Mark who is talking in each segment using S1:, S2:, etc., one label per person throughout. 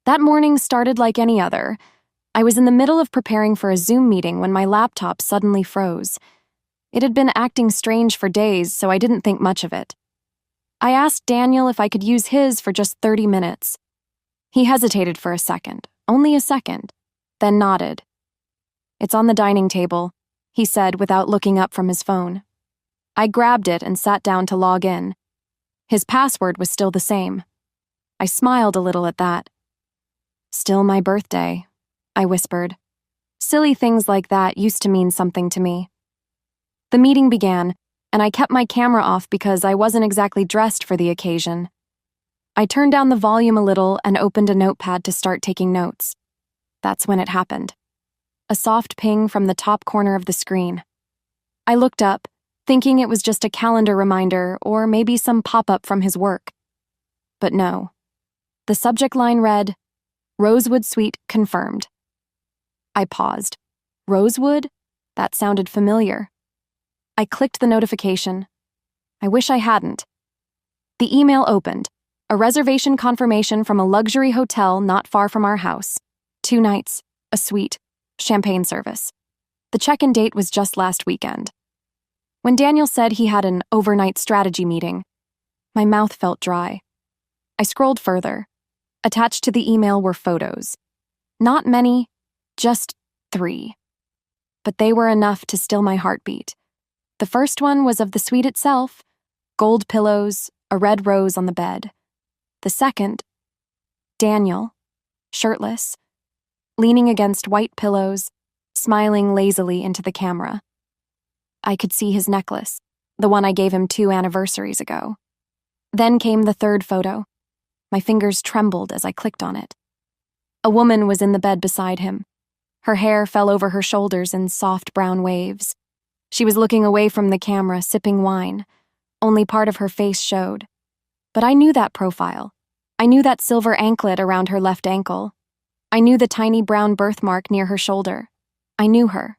S1: That morning started like any other. I was in the middle of preparing for a Zoom meeting when my laptop suddenly froze. It had been acting strange for days, so I didn't think much of it. I asked Daniel if I could use his for just 30 minutes. He hesitated for a second, only a second, then nodded. "It's on the dining table," he said without looking up from his phone. I grabbed it and sat down to log in. His password was still the same. I smiled a little at that. "Still my birthday," I whispered. Silly things like that used to mean something to me. The meeting began, and I kept my camera off because I wasn't exactly dressed for the occasion. I turned down the volume a little and opened a notepad to start taking notes. That's when it happened. A soft ping from the top corner of the screen. I looked up, thinking it was just a calendar reminder or maybe some pop-up from his work. But no. The subject line read, "Rosewood Suite confirmed." I paused. Rosewood? That sounded familiar. I clicked the notification. I wish I hadn't. The email opened. A reservation confirmation from a luxury hotel not far from our house. 2 nights, a suite, champagne service. The check-in date was just last weekend. When Daniel said he had an overnight strategy meeting, my mouth felt dry. I scrolled further. Attached to the email were photos. Not many, just 3. But they were enough to still my heartbeat. The first one was of the suite itself, gold pillows, a red rose on the bed. The second, Daniel, shirtless, leaning against white pillows, smiling lazily into the camera. I could see his necklace, the one I gave him 2 anniversaries ago. Then came the third photo. My fingers trembled as I clicked on it. A woman was in the bed beside him. Her hair fell over her shoulders in soft brown waves. She was looking away from the camera, sipping wine. Only part of her face showed. But I knew that profile. I knew that silver anklet around her left ankle. I knew the tiny brown birthmark near her shoulder. I knew her.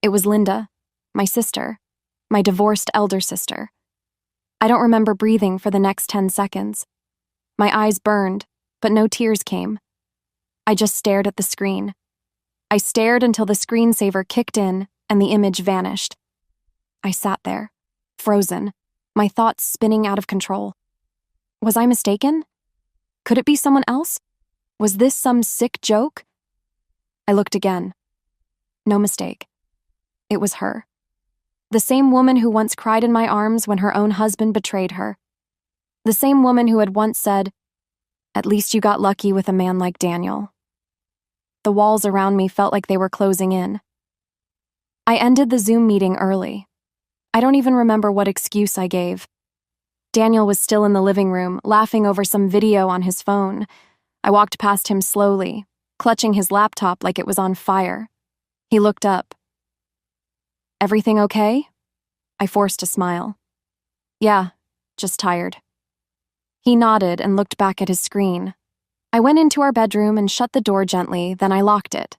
S1: It was Linda, my sister, my divorced elder sister. I don't remember breathing for the next 10 seconds. My eyes burned, but no tears came. I just stared at the screen. I stared until the screensaver kicked in and the image vanished. I sat there, frozen, my thoughts spinning out of control. Was I mistaken? Could it be someone else? Was this some sick joke? I looked again. No mistake. It was her. The same woman who once cried in my arms when her own husband betrayed her. The same woman who had once said, "At least you got lucky with a man like Daniel." The walls around me felt like they were closing in. I ended the Zoom meeting early. I don't even remember what excuse I gave. Daniel was still in the living room, laughing over some video on his phone. I walked past him slowly, clutching his laptop like it was on fire. He looked up. "Everything okay?" I forced a smile. "Yeah, just tired." He nodded and looked back at his screen. I went into our bedroom and shut the door gently, then I locked it.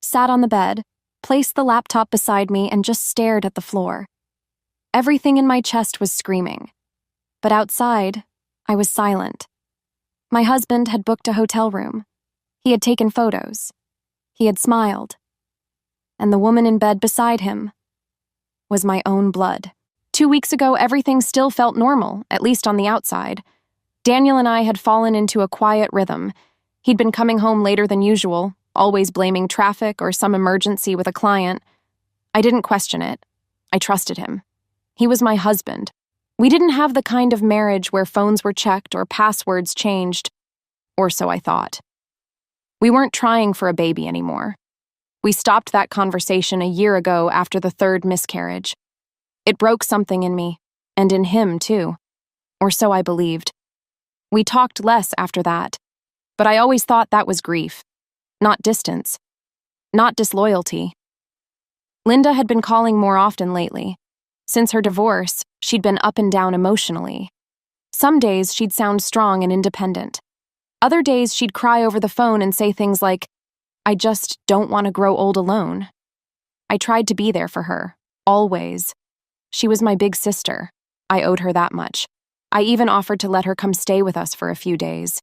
S1: Sat on the bed, placed the laptop beside me, and just stared at the floor. Everything in my chest was screaming. But outside, I was silent. My husband had booked a hotel room. He had taken photos. He had smiled. And the woman in bed beside him was my own blood. 2 weeks ago, everything still felt normal, at least on the outside. Daniel and I had fallen into a quiet rhythm. He'd been coming home later than usual, always blaming traffic or some emergency with a client. I didn't question it. I trusted him. He was my husband. We didn't have the kind of marriage where phones were checked or passwords changed, or so I thought. We weren't trying for a baby anymore. We stopped that conversation a year ago after the 3rd miscarriage. It broke something in me, and in him too, or so I believed. We talked less after that, but I always thought that was grief, not distance, not disloyalty. Linda had been calling more often lately. Since her divorce, she'd been up and down emotionally. Some days she'd sound strong and independent. Other days she'd cry over the phone and say things like, "I just don't want to grow old alone." I tried to be there for her, always. She was my big sister. I owed her that much. I even offered to let her come stay with us for a few days.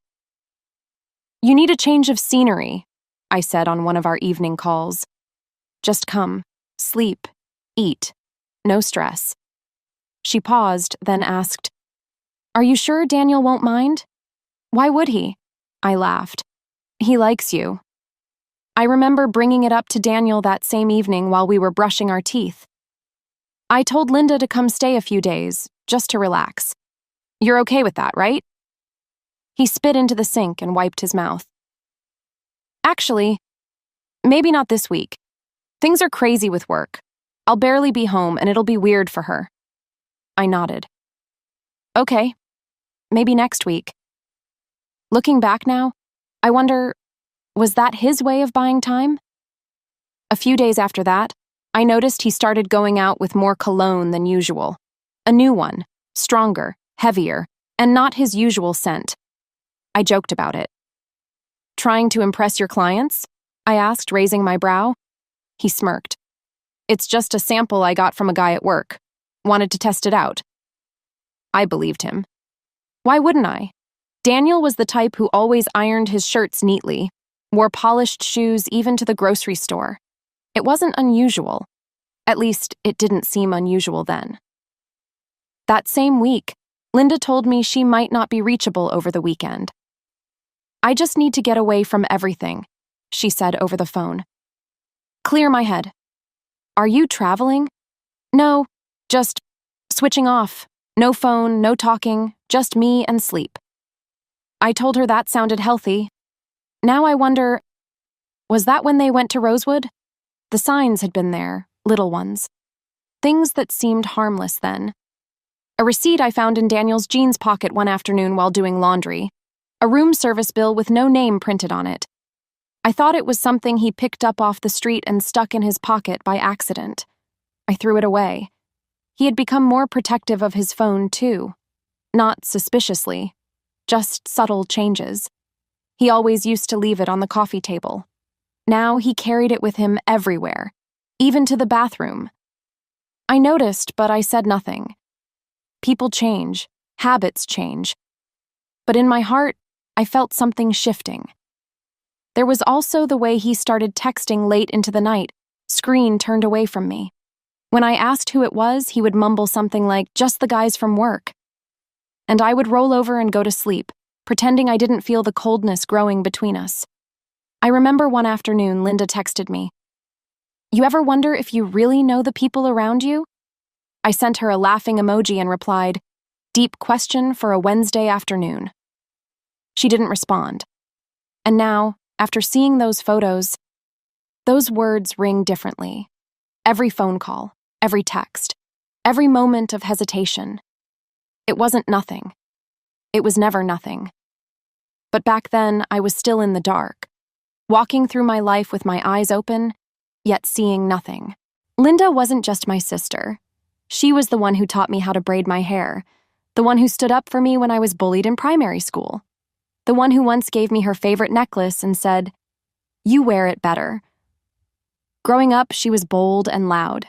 S1: You need a change of scenery, I said on one of our evening calls. Just come, sleep, eat, no stress. She paused, then asked, Are you sure Daniel won't mind? Why would he? I laughed. He likes you. I remember bringing it up to Daniel that same evening while we were brushing our teeth. I told Linda to come stay a few days, just to relax. You're okay with that, right? He spit into the sink and wiped his mouth. Actually, maybe not this week. Things are crazy with work. I'll barely be home and it'll be weird for her. I nodded. Okay, maybe next week. Looking back now, I wonder, was that his way of buying time? A few days after that, I noticed he started going out with more cologne than usual. A new one, stronger, heavier, and not his usual scent. I joked about it. Trying to impress your clients? I asked, raising my brow. He smirked. It's just a sample I got from a guy at work. Wanted to test it out. I believed him. Why wouldn't I? Daniel was the type who always ironed his shirts neatly, wore polished shoes even to the grocery store. It wasn't unusual. At least, it didn't seem unusual then. That same week, Linda told me she might not be reachable over the weekend. I just need to get away from everything, she said over the phone. Clear my head. Are you traveling? No, just switching off. No phone, no talking, just me and sleep. I told her that sounded healthy. Now I wonder, was that when they went to Rosewood? The signs had been there, little ones. Things that seemed harmless then. A receipt I found in Daniel's jeans pocket one afternoon while doing laundry. A room service bill with no name printed on it. I thought it was something he picked up off the street and stuck in his pocket by accident. I threw it away. He had become more protective of his phone, too. Not suspiciously, just subtle changes. He always used to leave it on the coffee table. Now he carried it with him everywhere, even to the bathroom. I noticed, but I said nothing. People change, habits change. But in my heart, I felt something shifting. There was also the way he started texting late into the night, screen turned away from me. When I asked who it was, he would mumble something like, just the guys from work. And I would roll over and go to sleep, pretending I didn't feel the coldness growing between us. I remember one afternoon Linda texted me, You ever wonder if you really know the people around you? I sent her a laughing emoji and replied, Deep question for a Wednesday afternoon. She didn't respond. And now, after seeing those photos, those words ring differently. Every phone call, every text, every moment of hesitation. It wasn't nothing. It was never nothing. But back then, I was still in the dark, walking through my life with my eyes open, yet seeing nothing. Linda wasn't just my sister. She was the one who taught me how to braid my hair, the one who stood up for me when I was bullied in primary school, the one who once gave me her favorite necklace and said, You wear it better. Growing up, she was bold and loud.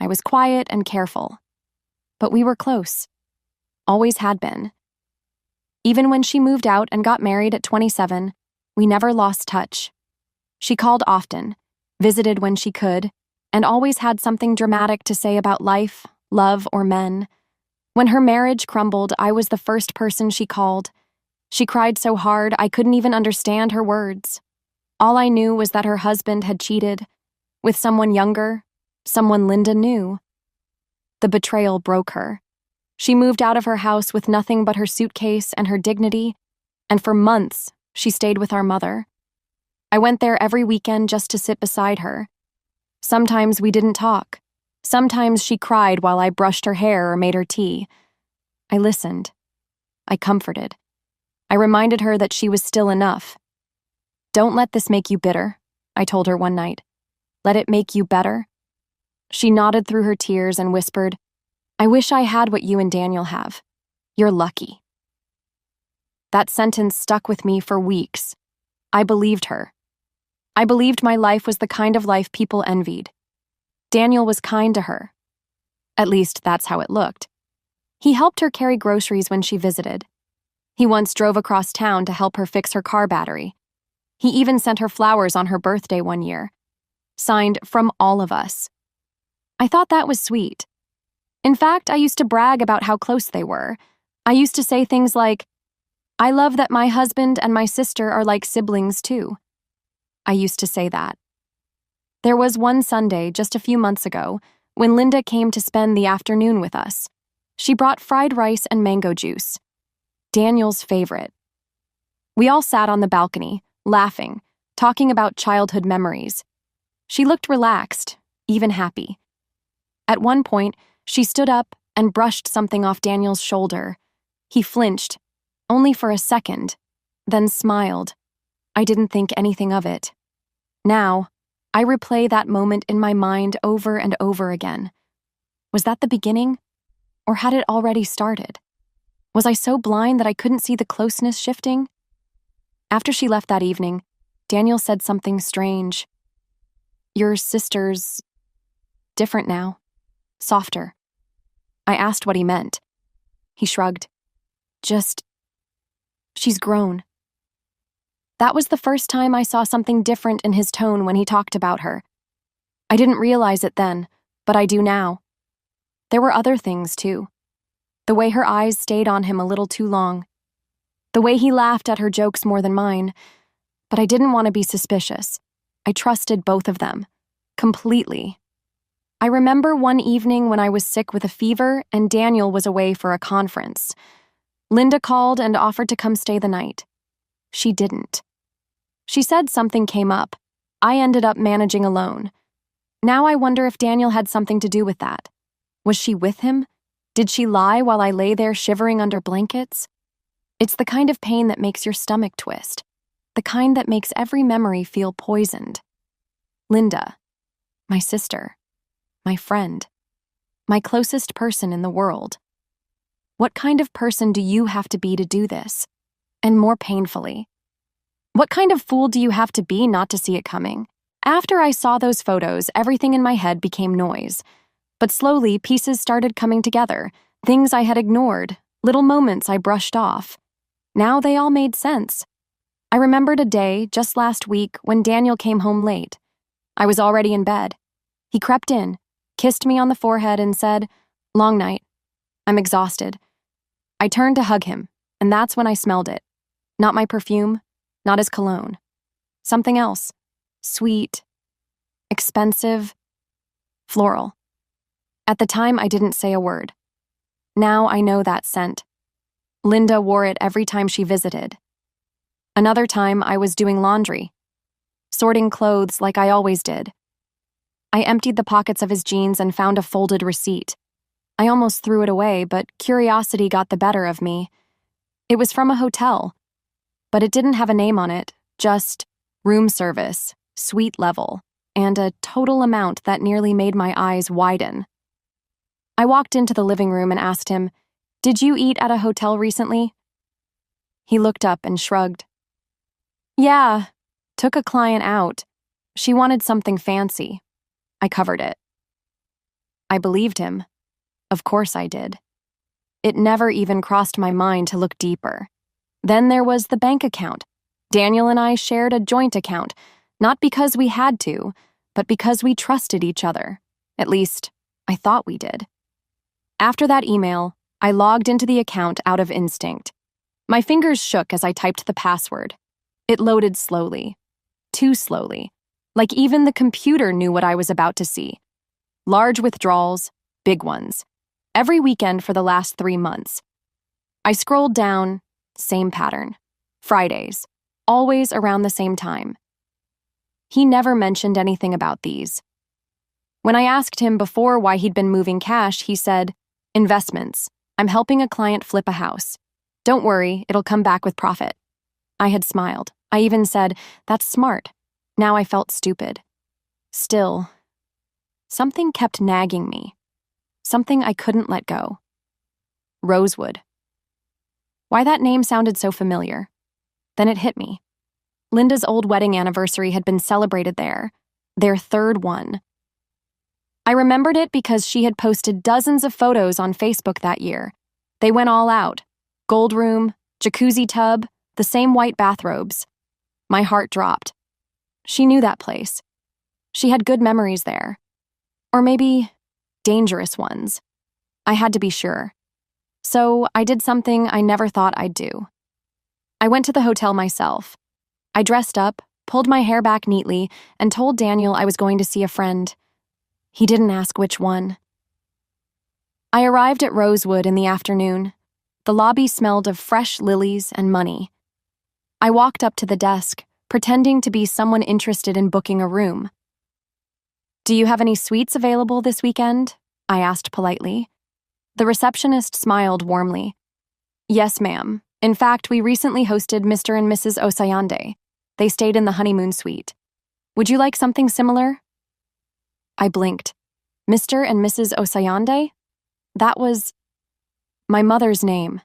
S1: I was quiet and careful. But we were close. Always had been. Even when she moved out and got married at 27, we never lost touch. She called often, visited when she could, and always had something dramatic to say about life, love, or men. When her marriage crumbled, I was the first person she called. She cried so hard I couldn't even understand her words. All I knew was that her husband had cheated, with someone younger, someone Linda knew. The betrayal broke her. She moved out of her house with nothing but her suitcase and her dignity, and for months, she stayed with our mother. I went there every weekend just to sit beside her. Sometimes we didn't talk. Sometimes she cried while I brushed her hair or made her tea. I listened. I comforted. I reminded her that she was still enough. Don't let this make you bitter, I told her one night. Let it make you better. She nodded through her tears and whispered, I wish I had what you and Daniel have. You're lucky. That sentence stuck with me for weeks. I believed her. I believed my life was the kind of life people envied. Daniel was kind to her. At least that's how it looked. He helped her carry groceries when she visited. He once drove across town to help her fix her car battery. He even sent her flowers on her birthday one year. Signed, "From all of us." I thought that was sweet. In fact, I used to brag about how close they were. I used to say things like, "I love that my husband and my sister are like siblings too." I used to say that. There was one Sunday, just a few months ago, when Linda came to spend the afternoon with us. She brought fried rice and mango juice, Daniel's favorite. We all sat on the balcony, laughing, talking about childhood memories. She looked relaxed, even happy. At one point, she stood up and brushed something off Daniel's shoulder. He flinched, only for a second, then smiled. I didn't think anything of it. Now, I replay that moment in my mind over and over again. Was that the beginning? Or had it already started? Was I so blind that I couldn't see the closeness shifting? After she left that evening, Daniel said something strange. "Your sister's different now, softer." I asked what he meant. He shrugged. "Just, she's grown." That was the first time I saw something different in his tone when he talked about her. I didn't realize it then, but I do now. There were other things, too. The way her eyes stayed on him a little too long. The way he laughed at her jokes more than mine. But I didn't want to be suspicious. I trusted both of them. Completely. I remember one evening when I was sick with a fever and Daniel was away for a conference. Linda called and offered to come stay the night. She didn't. She said something came up. I ended up managing alone. Now I wonder if Daniel had something to do with that. Was she with him? Did she lie while I lay there shivering under blankets? It's the kind of pain that makes your stomach twist. The kind that makes every memory feel poisoned. Linda, my sister, my friend, my closest person in the world. What kind of person do you have to be to do this? And more painfully, what kind of fool do you have to be not to see it coming? After I saw those photos, everything in my head became noise. But slowly, pieces started coming together, things I had ignored, little moments I brushed off. Now they all made sense. I remembered a day, just last week, when Daniel came home late. I was already in bed. He crept in, kissed me on the forehead, and said, "Long night. I'm exhausted." I turned to hug him, and that's when I smelled it. Not my perfume, not his cologne. Something else. Sweet, expensive, floral. At the time, I didn't say a word. Now I know that scent. Linda wore it every time she visited. Another time, I was doing laundry, sorting clothes like I always did. I emptied the pockets of his jeans and found a folded receipt. I almost threw it away, but curiosity got the better of me. It was from a hotel, but it didn't have a name on it, just room service, suite level, and a total amount that nearly made my eyes widen. I walked into the living room and asked him, "Did you eat at a hotel recently?" He looked up and shrugged. "Yeah, took a client out. She wanted something fancy." I covered it. I believed him. Of course I did. It never even crossed my mind to look deeper. Then there was the bank account. Daniel and I shared a joint account, not because we had to, but because we trusted each other. At least, I thought we did. After that email, I logged into the account out of instinct. My fingers shook as I typed the password. It loaded slowly. Too slowly. Like even the computer knew what I was about to see. Large withdrawals, big ones. Every weekend for the last 3 months. I scrolled down, same pattern. Fridays, always around the same time. He never mentioned anything about these. When I asked him before why he'd been moving cash, he said, "Investments. I'm helping a client flip a house. Don't worry, it'll come back with profit." I had smiled. I even said, "That's smart." Now I felt stupid. Still, something kept nagging me. Something I couldn't let go. Rosewood. Why that name sounded so familiar. Then it hit me. Linda's old wedding anniversary had been celebrated there, their 3rd one. I remembered it because she had posted dozens of photos on Facebook that year. They went all out. Gold room, Jacuzzi tub, the same white bathrobes. My heart dropped. She knew that place. She had good memories there. Or maybe dangerous ones. I had to be sure. So I did something I never thought I'd do. I went to the hotel myself. I dressed up, pulled my hair back neatly, and told Daniel I was going to see a friend. He didn't ask which one. I arrived at Rosewood in the afternoon. The lobby smelled of fresh lilies and money. I walked up to the desk, pretending to be someone interested in booking a room. "Do you have any suites available this weekend?" I asked politely. The receptionist smiled warmly. "Yes, ma'am. In fact, we recently hosted Mr. and Mrs. Osayande. They stayed in the honeymoon suite. Would you like something similar?" I blinked. Mr. and Mrs. Osayande? That was my mother's name.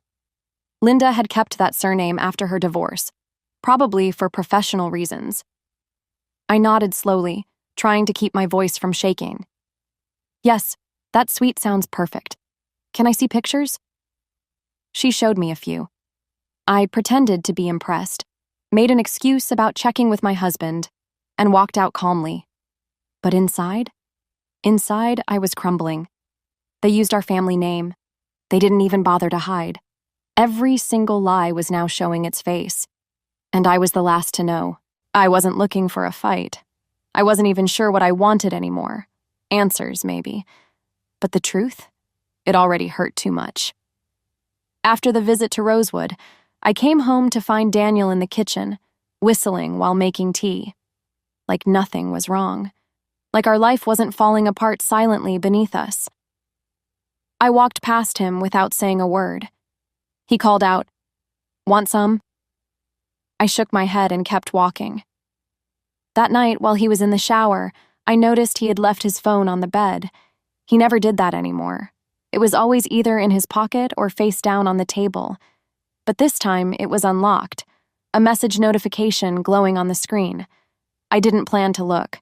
S1: Linda had kept that surname after her divorce, probably for professional reasons. I nodded slowly, trying to keep my voice from shaking. "Yes, that suite sounds perfect. Can I see pictures?" She showed me a few. I pretended to be impressed, made an excuse about checking with my husband, and walked out calmly. But inside I was crumbling. They used our family name. They didn't even bother to hide. Every single lie was now showing its face. And I was the last to know. I wasn't looking for a fight. I wasn't even sure what I wanted anymore. Answers, maybe. But the truth? It already hurt too much. After the visit to Rosewood, I came home to find Daniel in the kitchen, whistling while making tea. Like nothing was wrong. Like our life wasn't falling apart silently beneath us. I walked past him without saying a word. He called out, "Want some?" I shook my head and kept walking. That night, while he was in the shower, I noticed he had left his phone on the bed. He never did that anymore. It was always either in his pocket or face down on the table. But this time, it was unlocked, a message notification glowing on the screen. I didn't plan to look,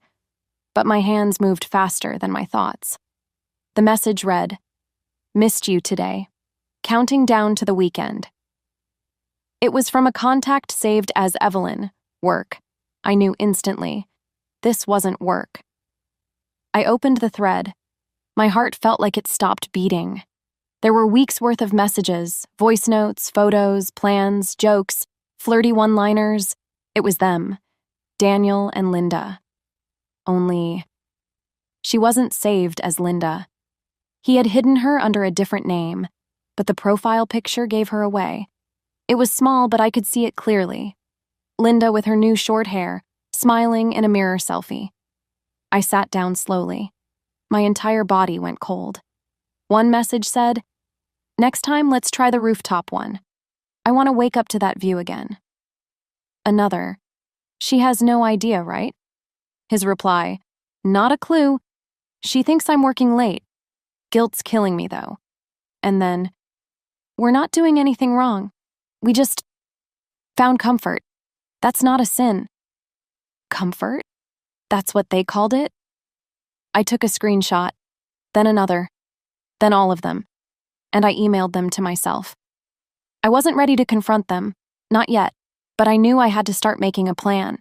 S1: but my hands moved faster than my thoughts. The message read, "Missed you today. Counting down to the weekend." It was from a contact saved as Evelyn, work. I knew instantly. This wasn't work. I opened the thread. My heart felt like it stopped beating. There were weeks' worth of messages, voice notes, photos, plans, jokes, flirty one-liners. It was them, Daniel and Linda. Only, she wasn't saved as Linda. He had hidden her under a different name, but the profile picture gave her away. It was small, but I could see it clearly. Linda with her new short hair, smiling in a mirror selfie. I sat down slowly. My entire body went cold. One message said, "Next time, let's try the rooftop one. I want to wake up to that view again." Another, "She has no idea, right?" His reply, "Not a clue. She thinks I'm working late. Guilt's killing me, though." And then, "We're not doing anything wrong. We just found comfort. That's not a sin." Comfort? That's what they called it? I took a screenshot, then another, then all of them, and I emailed them to myself. I wasn't ready to confront them, not yet, but I knew I had to start making a plan.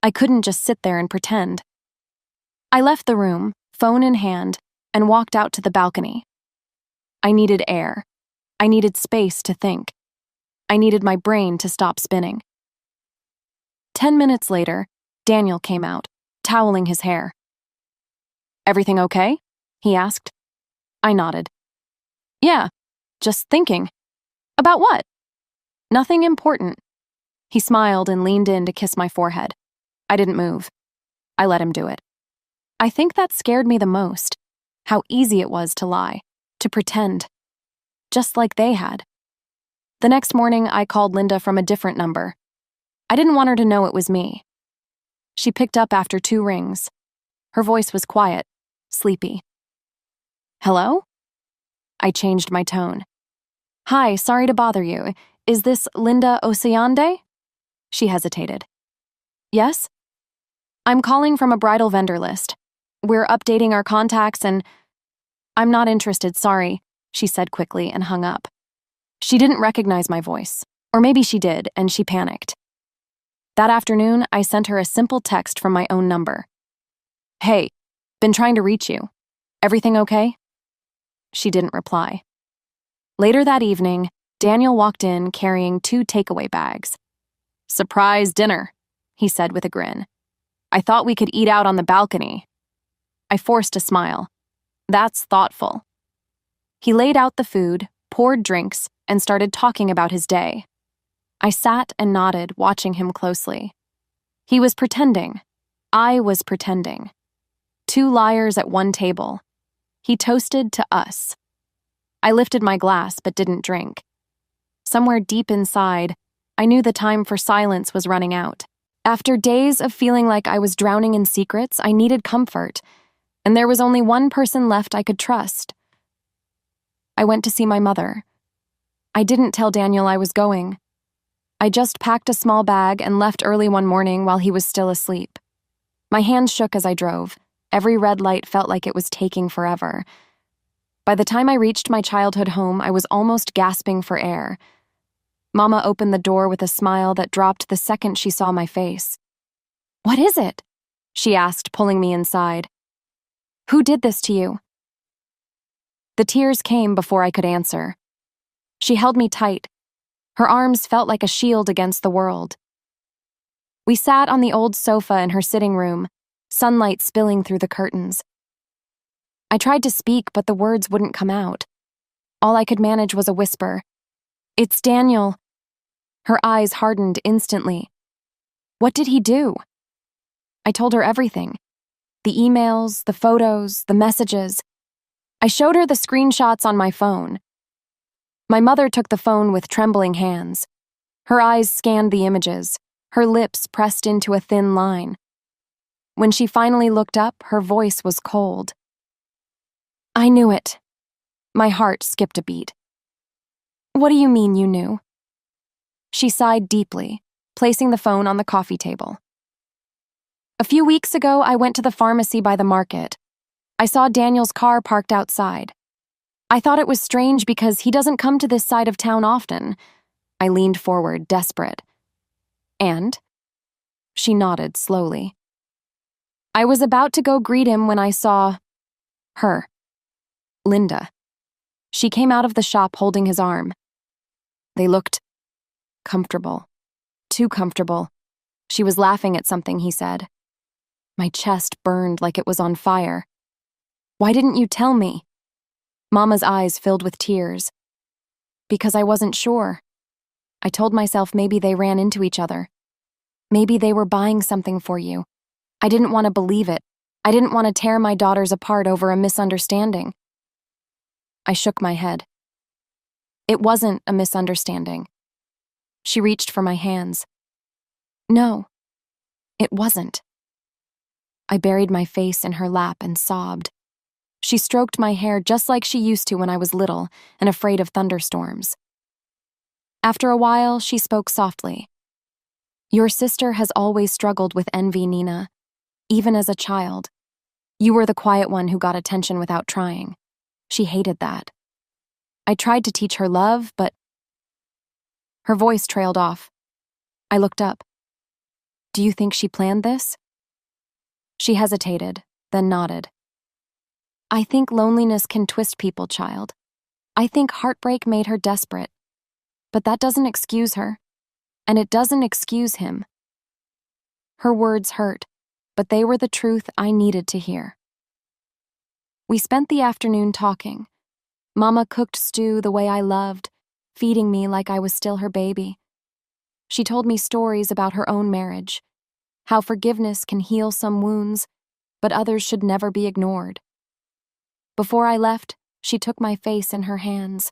S1: I couldn't just sit there and pretend. I left the room, phone in hand, and walked out to the balcony. I needed air. I needed space to think. I needed my brain to stop spinning. 10 minutes later, Daniel came out, toweling his hair. "Everything okay?" he asked. I nodded. "Yeah, just thinking." "About what?" "Nothing important." He smiled and leaned in to kiss my forehead. I didn't move. I let him do it. I think that scared me the most, how easy it was to lie, to pretend, just like they had. The next morning, I called Linda from a different number. I didn't want her to know it was me. She picked up after 2 rings. Her voice was quiet, sleepy. "Hello?" I changed my tone. "Hi, sorry to bother you. Is this Linda Osayande?" She hesitated. "Yes?" "I'm calling from a bridal vendor list. We're updating our contacts and—" "I'm not interested, sorry," she said quickly and hung up. She didn't recognize my voice. Or maybe she did, and she panicked. That afternoon, I sent her a simple text from my own number. "Hey, been trying to reach you. Everything okay?" She didn't reply. Later that evening, Daniel walked in carrying 2 takeaway bags. "Surprise dinner," he said with a grin. "I thought we could eat out on the balcony." I forced a smile. "That's thoughtful." He laid out the food, poured drinks, and started talking about his day. I sat and nodded, watching him closely. He was pretending. I was pretending. 2 liars at one table. He toasted to us. I lifted my glass but didn't drink. Somewhere deep inside, I knew the time for silence was running out. After days of feeling like I was drowning in secrets, I needed comfort, and there was only one person left I could trust. I went to see my mother. I didn't tell Daniel I was going. I just packed a small bag and left early one morning while he was still asleep. My hands shook as I drove. Every red light felt like it was taking forever. By the time I reached my childhood home, I was almost gasping for air. Mama opened the door with a smile that dropped the second she saw my face. "What is it?" she asked, pulling me inside. "Who did this to you?" The tears came before I could answer. She held me tight. Her arms felt like a shield against the world. We sat on the old sofa in her sitting room, sunlight spilling through the curtains. I tried to speak, but the words wouldn't come out. All I could manage was a whisper. "It's Daniel." Her eyes hardened instantly. "What did he do?" I told her everything. The emails, the photos, the messages. I showed her the screenshots on my phone. My mother took the phone with trembling hands. Her eyes scanned the images, her lips pressed into a thin line. When she finally looked up, her voice was cold. "I knew it." My heart skipped a beat. "What do you mean you knew?" She sighed deeply, placing the phone on the coffee table. "A few weeks ago, I went to the pharmacy by the market. I saw Daniel's car parked outside. I thought it was strange because he doesn't come to this side of town often." I leaned forward, desperate. "And?" She nodded slowly. "I was about to go greet him when I saw her. Linda." She came out of the shop holding his arm. They looked comfortable. Too comfortable. She was laughing at something he said. My chest burned like it was on fire. "Why didn't you tell me?" Mama's eyes filled with tears. "Because I wasn't sure. I told myself maybe they ran into each other. Maybe they were buying something for you. I didn't want to believe it. I didn't want to tear my daughters apart over a misunderstanding." I shook my head. "It wasn't a misunderstanding." She reached for my hands. "No, it wasn't." I buried my face in her lap and sobbed. She stroked my hair just like she used to when I was little and afraid of thunderstorms. After a while, she spoke softly. "Your sister has always struggled with envy, Nina, even as a child. You were the quiet one who got attention without trying. She hated that. I tried to teach her love, but..." Her voice trailed off. I looked up. "Do you think she planned this?" She hesitated, then nodded. "I think loneliness can twist people, child. I think heartbreak made her desperate. But that doesn't excuse her. And it doesn't excuse him." Her words hurt, but they were the truth I needed to hear. We spent the afternoon talking. Mama cooked stew the way I loved, feeding me like I was still her baby. She told me stories about her own marriage, how forgiveness can heal some wounds, but others should never be ignored. Before I left, she took my face in her hands.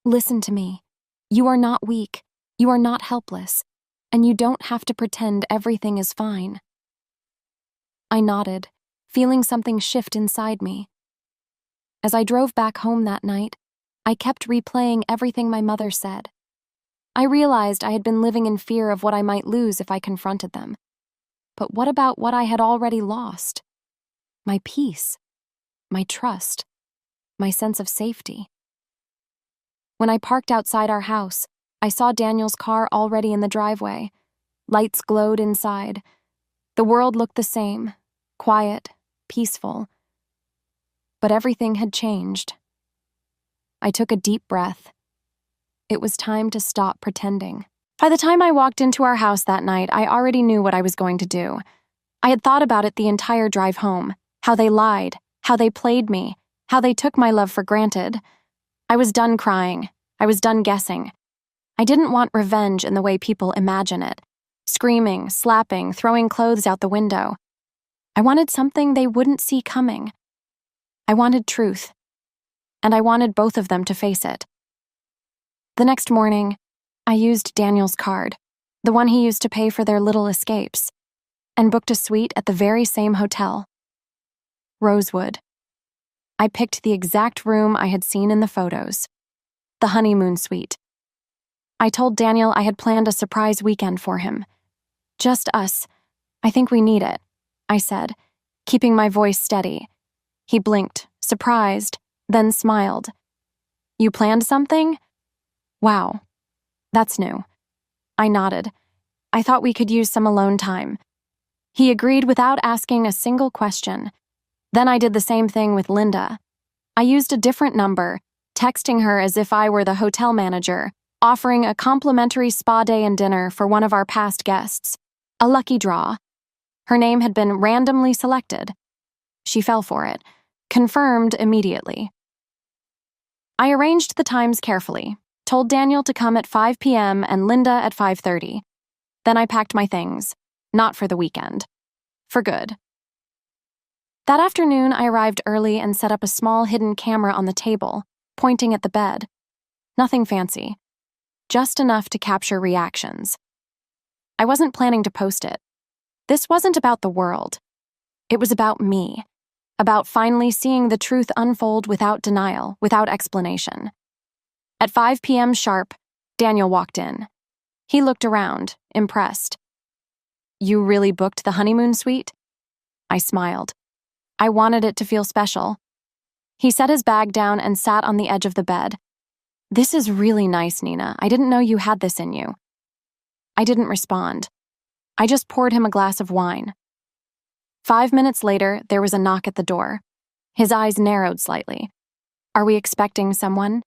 S1: "Listen to me. You are not weak. You are not helpless. And you don't have to pretend everything is fine." I nodded, feeling something shift inside me. As I drove back home that night, I kept replaying everything my mother said. I realized I had been living in fear of what I might lose if I confronted them. But what about what I had already lost? My peace, my trust, my sense of safety. When I parked outside our house, I saw Daniel's car already in the driveway. Lights glowed inside. The world looked the same, quiet, peaceful. But everything had changed. I took a deep breath. It was time to stop pretending. By the time I walked into our house that night, I already knew what I was going to do. I had thought about it the entire drive home, how they lied, how they played me, how they took my love for granted. I was done crying. I was done guessing. I didn't want revenge in the way people imagine it. Screaming, slapping, throwing clothes out the window. I wanted something they wouldn't see coming. I wanted truth. And I wanted both of them to face it. The next morning, I used Daniel's card, the one he used to pay for their little escapes, and booked a suite at the very same hotel. Rosewood. I picked the exact room I had seen in the photos. The honeymoon suite. I told Daniel I had planned a surprise weekend for him. Just us. I think we need it, I said, keeping my voice steady. He blinked, surprised, then smiled. You planned something? Wow. That's new. I nodded. I thought we could use some alone time. He agreed without asking a single question. Then I did the same thing with Linda. I used a different number, texting her as if I were the hotel manager, offering a complimentary spa day and dinner for one of our past guests. A lucky draw. Her name had been randomly selected. She fell for it, confirmed immediately. I arranged the times carefully, told Daniel to come at 5 p.m. and Linda at 5:30. Then I packed my things, not for the weekend. For good. That afternoon, I arrived early and set up a small hidden camera on the table, pointing at the bed. Nothing fancy. Just enough to capture reactions. I wasn't planning to post it. This wasn't about the world. It was about me. About finally seeing the truth unfold without denial, without explanation. At 5 p.m. sharp, Daniel walked in. He looked around, impressed. You really booked the honeymoon suite? I smiled. I wanted it to feel special. He set his bag down and sat on the edge of the bed. This is really nice, Nina. I didn't know you had this in you. I didn't respond. I just poured him a glass of wine. 5 minutes later, there was a knock at the door. His eyes narrowed slightly. Are we expecting someone?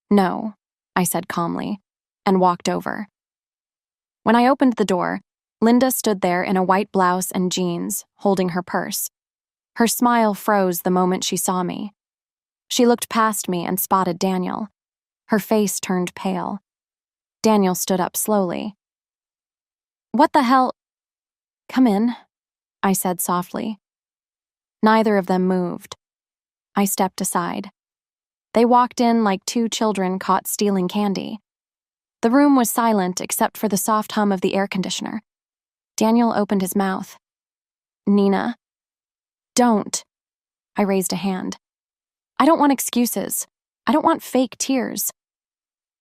S1: No, I said calmly, and walked over. When I opened the door, Linda stood there in a white blouse and jeans, holding her purse. Her smile froze the moment she saw me. She looked past me and spotted Daniel. Her face turned pale. Daniel stood up slowly. What the hell? Come in, I said softly. Neither of them moved. I stepped aside. They walked in like two children caught stealing candy. The room was silent except for the soft hum of the air conditioner. Daniel opened his mouth. Nina. Don't. I raised a hand. I don't want excuses. I don't want fake tears.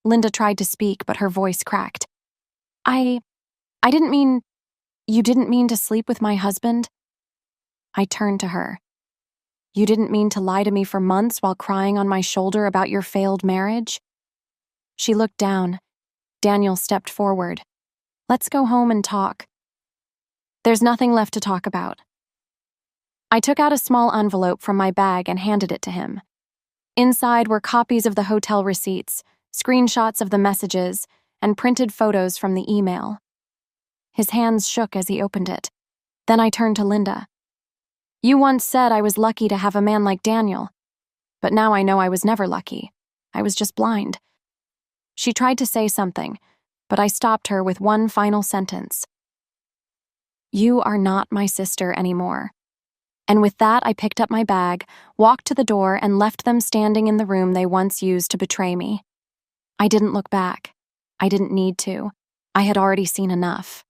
S1: Linda tried to speak, but her voice cracked. I didn't mean... You didn't mean to sleep with my husband? I turned to her. You didn't mean to lie to me for months while crying on my shoulder about your failed marriage? She looked down. Daniel stepped forward. Let's go home and talk. There's nothing left to talk about. I took out a small envelope from my bag and handed it to him. Inside were copies of the hotel receipts, screenshots of the messages, and printed photos from the email. His hands shook as he opened it. Then I turned to Linda. You once said I was lucky to have a man like Daniel, but now I know I was never lucky. I was just blind. She tried to say something, but I stopped her with one final sentence. You are not my sister anymore. And with that, I picked up my bag, walked to the door, and left them standing in the room they once used to betray me. I didn't look back. I didn't need to. I had already seen enough.